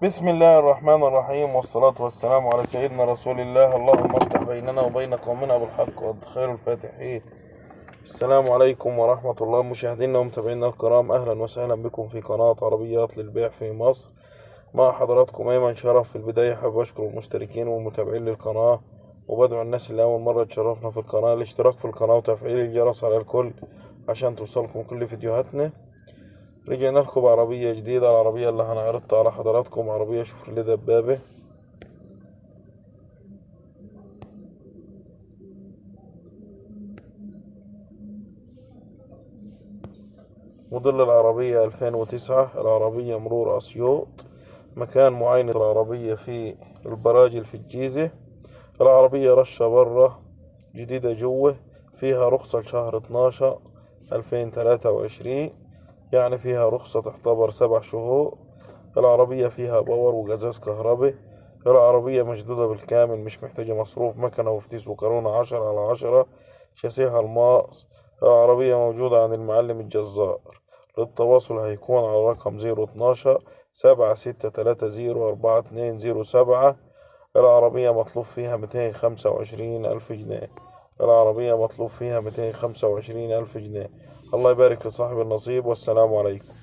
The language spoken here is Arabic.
بسم الله الرحمن الرحيم، والصلاة والسلام على سيدنا رسول الله. اللهم افتح بيننا وبين قومنا بالحق وأنت خير الفاتحين. السلام عليكم ورحمة الله. مشاهدينا ومتابعينا الكرام، أهلا وسهلا بكم في قناة عربيات للبيع في مصر. مع حضراتكم أيمن شرف. في البداية حابب أشكر المشتركين والمتابعين للقناة، وبدعو الناس اللي أول مرة تشرفنا في القناة الاشتراك في القناة وتفعيل الجرس على الكل عشان توصلكم كل فيديوهاتنا. رجعنا لكم بعربية جديدة. العربية اللي هنعرضها على حضراتكم عربية شوفرليه دبابة. موديل العربية 2009. العربية مرور أسيوط. مكان معاينة العربية في البراجل في الجيزة. العربية رشة برا، جديدة جوه. فيها رخصة لشهر 12 2023، يعني فيها رخصة تعتبر 7 شهور. العربية فيها باور وجزاز كهربي. العربية مشدودة بالكامل، مش محتاجة مصروف مكنة وفتيس وكرونة 10/10. شاسيها الماس. العربية موجودة عند المعلم الجزار. للتواصل هيكون على رقم 012 763304207. العربية مطلوب فيها 225 ألف جنيه. العربية مطلوب فيها 225 ألف جنيه. الله يبارك لصاحب النصيب، والسلام عليكم.